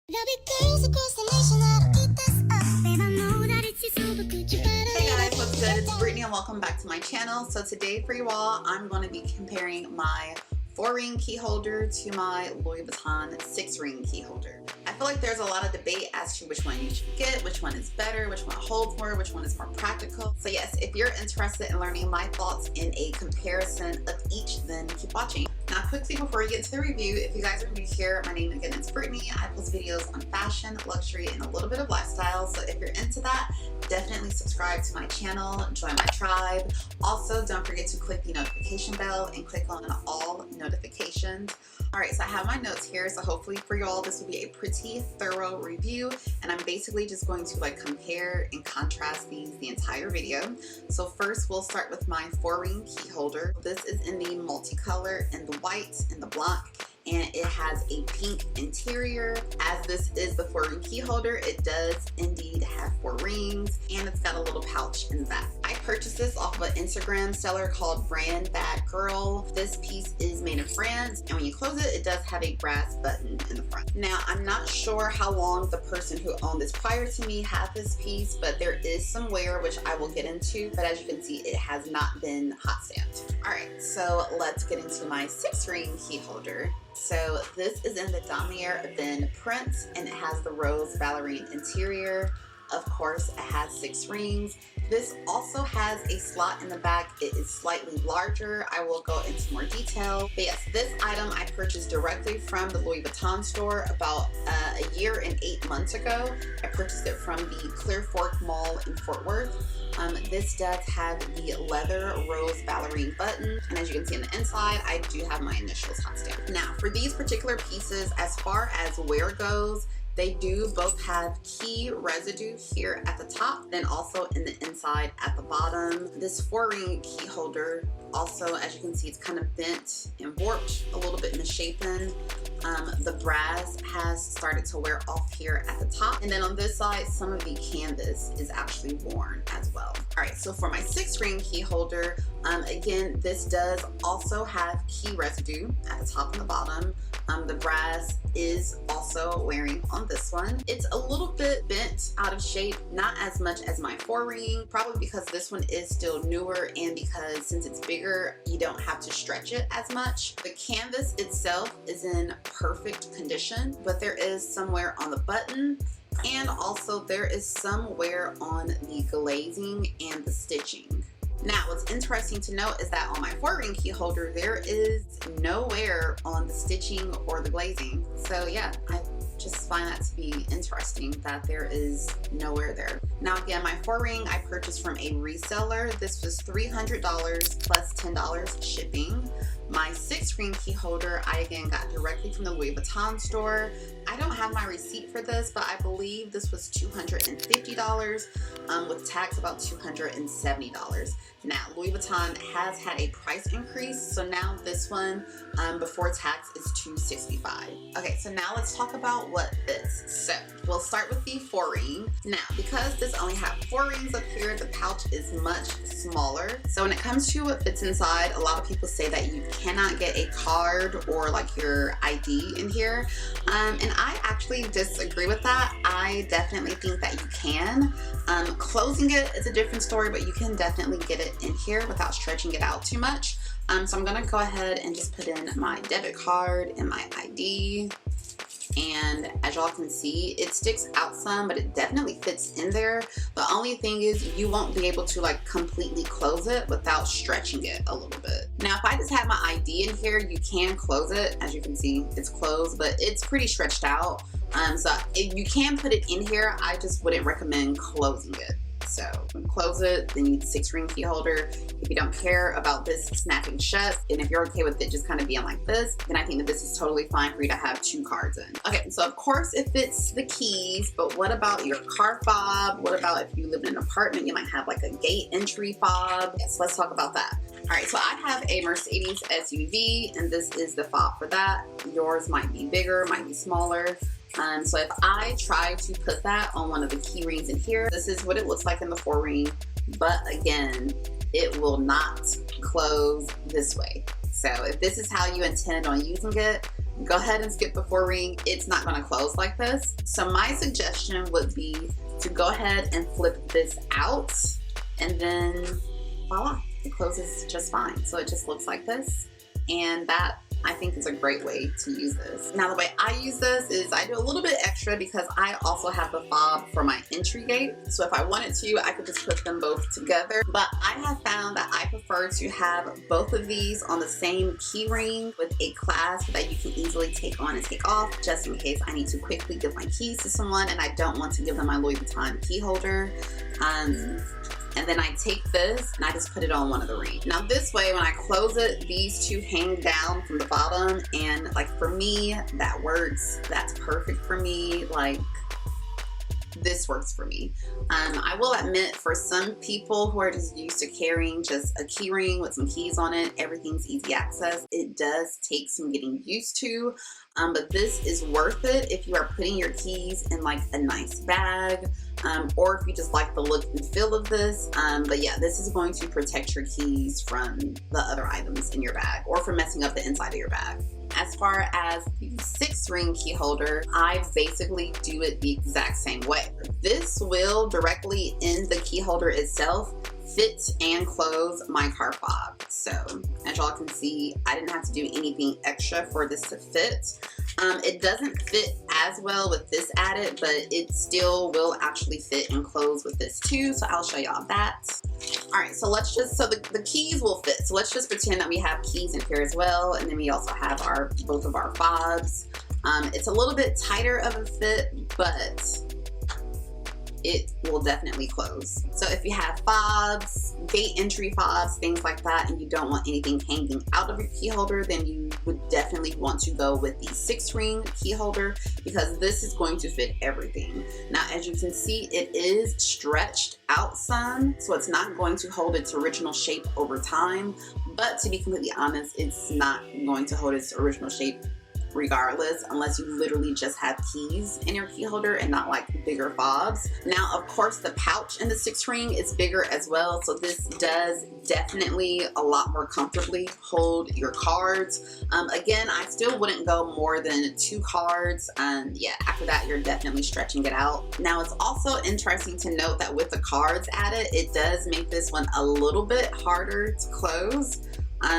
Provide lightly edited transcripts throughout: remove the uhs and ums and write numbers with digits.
Hey guys, what's good? It's Brittany and welcome back to my channel. So today for you all, I'm going to be comparing my 4-ring key holder to my Louis Vuitton 6-ring key holder. I feel like there's a lot of debate as to which one you should get, which one is better, which one holds more, which one is more practical. So yes, if you're interested in learning my thoughts in a comparison of each, then keep watching. Now quickly before we get to the review, if you guys are new here, my name again is Brittany. I post videos on fashion, luxury, and a little bit of lifestyle. So if you're into that, definitely subscribe to my channel, join my tribe. Also, don't forget to click the notification bell and click on all notifications. Alright, so I have my notes here, so hopefully for y'all this will be a pretty thorough review, and I'm basically just going to compare and contrast these the entire video. So first we'll start with my 4-ring key holder. This is in the multicolor and the white and the blanc, and it has a pink interior. As this is the 4-ring key holder, it does indeed have 4 rings, and it's got a little pouch in the back. I purchased this off of an Instagram seller called Brand Bad Girl. This piece is made in France, and when you close it, it does have a brass button in the front. Now, I'm not sure how long the person who owned this prior to me had this piece, but there is some wear, which I will get into, but as you can see, it has not been hot stamped. Alright, so let's get into my 6-ring key holder. So this is in the Damier Ebene print, and it has the rose ballerine interior. Of course, it has 6 rings. This also has a slot in the back. It is slightly larger. I will go into more detail. But yes, this item I purchased directly from the Louis Vuitton store about a year and 8 months ago. I purchased it from the Clear Fork Mall in Fort Worth. This does have the leather rose ballerine button, and as you can see on the inside, I do have my initials hot stamped. Now, for these particular pieces, as far as wear goes, they do both have key residue here at the top, then also in the inside at the bottom. This 4-ring key holder also, as you can see, it's kind of bent and warped a little bit misshapen. The brass has started to wear off here at the top, and then on this side, some of the canvas is actually worn as well. All right, so for my 6-ring key holder, again, this does also have key residue at the top and the bottom. The brass is also wearing on this one. It's a little bit bent out of shape, not as much as my 4-ring, probably because this one is still newer, and because since it's bigger, you don't have to stretch it as much. The canvas itself is in perfect condition, but there is some wear on the button, and also there is some wear on the glazing and the stitching. Now, what's interesting to note is that on my 4-ring key holder, there is no wear on the stitching or the glazing. So yeah, I just find that to be interesting that there is no wear there. Now again, my 4-ring I purchased from a reseller. This was $300 plus $10 shipping. My 6-ring key holder, I again got directly from the Louis Vuitton store. I don't have my receipt for this, but I believe this was $250 with tax about $270. Now, Louis Vuitton has had a price increase, so now this one before tax is $265. Okay, so now let's talk about what fits. So we'll start with the 4-ring. Now, because this only has 4 rings up here, the pouch is much smaller. So when it comes to what fits inside, a lot of people say that you cannot get a card or like your ID in here, and I actually disagree with that. I definitely think that you can. Closing it is a different story, but you can definitely get it in here without stretching it out too much. So I'm gonna go ahead and just put in my debit card and my ID. And as y'all can see, it sticks out some, but it definitely fits in there. The only thing is you won't be able to completely close it without stretching it a little bit. Now, if I just had my ID in here, you can close it. As you can see, it's closed, but it's pretty stretched out. So if you can put it in here, I just wouldn't recommend closing it. So when you close it, then you need the 6-ring key holder. If you don't care about this snapping shut, and if you're okay with it just kind of being like this, then I think that this is totally fine for you to have 2 cards in. Okay, so of course it fits the keys, but what about your car fob? What about if you live in an apartment, you might have like a gate entry fob? Yes, let's talk about that. All right, so I have a Mercedes SUV, and this is the fob for that. Yours might be bigger, might be smaller. So if I try to put that on one of the key rings in here, this is what it looks like in the 4-ring, but again, it will not close this way. So if this is how you intend on using it, go ahead and skip the 4 ring. It's not going to close like this. So my suggestion would be to go ahead and flip this out, and then voila, it closes just fine. So it just looks like this, and that I think is a great way to use this. Now the way I use this is I do a little bit extra because I also have the fob for my entry gate. So if I wanted to, I could just put them both together. But I have found that I prefer to have both of these on the same key ring with a clasp that you can easily take on and take off, just in case I need to quickly give my keys to someone and I don't want to give them my Louis Vuitton key holder. And then I take this and I just put it on one of the rings. Now this way, when I close it, these two hang down from the bottom, and like for me, that works. That's perfect for me. Like, this works for me. I will admit, for some people who are just used to carrying just a key ring with some keys on it, everything's easy access. It does take some getting used to, but this is worth it if you are putting your keys in like a nice bag, or if you just like the look and feel of this. But yeah, this is going to protect your keys from the other items in your bag or from messing up the inside of your bag. As far as the 6 ring key holder, I basically do it the exact same way. This will directly in the key holder itself fit and close my car fob. So as y'all can see, I didn't have to do anything extra for this to fit. It doesn't fit as well with this added, but it still will actually fit and close with this too. So I'll show y'all that. All right, so let's just, so the keys will fit. So let's just pretend that we have keys in here as well. And then we also have both of our fobs. It's a little bit tighter of a fit, but it will definitely close. So if you have fobs, gate entry fobs, things like that, and you don't want anything hanging out of your key holder, then you would definitely want to go with the 6 ring key holder, because this is going to fit everything. Now, as you can see, it is stretched out some, so it's not going to hold its original shape over time. But to be completely honest, it's not going to hold its original shape regardless, unless you literally just have keys in your key holder and not like bigger fobs. Now, of course, the pouch in the 6 ring is bigger as well, so this does definitely a lot more comfortably hold your cards. Again, I still wouldn't go more than 2 cards. Yeah, after that, you're definitely stretching it out. Now, it's also interesting to note that with the cards added, it does make this one a little bit harder to close.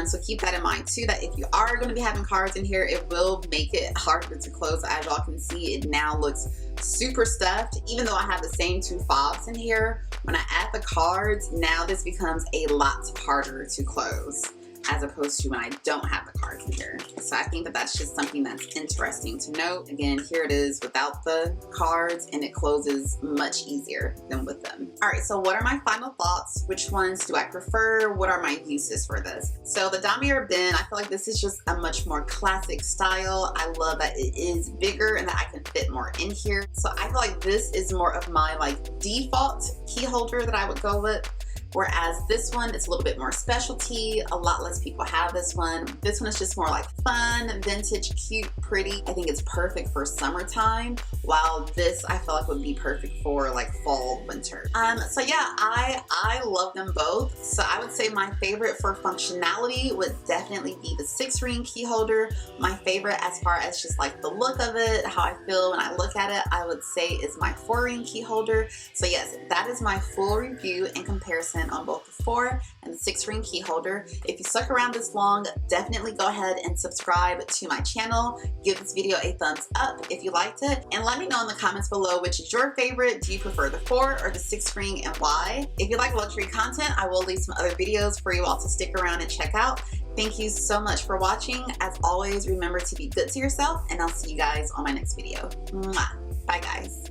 So keep that in mind too, that if you are going to be having cards in here, it will make it harder to close. As y'all can see, it now looks super stuffed. Even though I have the same 2 fobs in here, when I add the cards, now this becomes a lot harder to close, as opposed to when I don't have the cards in here. So I think that that's just something that's interesting to note. Again, here it is without the cards, and it closes much easier than with them. All right, so what are my final thoughts? Which ones do I prefer? What are my uses for this? So the damier bin, I feel like this is just a much more classic style. I love that it is bigger and that I can fit more in here. So I feel like this is more of my like default key holder that I would go with. Whereas this one, it's a little bit more specialty. A lot less people have this one. This one is just more like fun, vintage, cute, pretty. I think it's perfect for summertime, while this I feel like would be perfect for like fall, winter. So yeah, I love them both. So I would say my favorite for functionality would definitely be the 6 ring key holder. My favorite as far as just like the look of it, how I feel when I look at it, I would say is my 4 ring key holder. So yes, that is my full review and comparison on both the 4 and the 6 ring key holder. If you stuck around this long, definitely go ahead and subscribe to my channel. Give this video a thumbs up if you liked it, and let me know in the comments below which is your favorite. Do you prefer the 4 or the 6 ring, and why? If you like luxury content, I will leave some other videos for you all to stick around and check out. Thank you so much for watching. As always, remember to be good to yourself, and I'll see you guys on my next video. Mwah. Bye guys.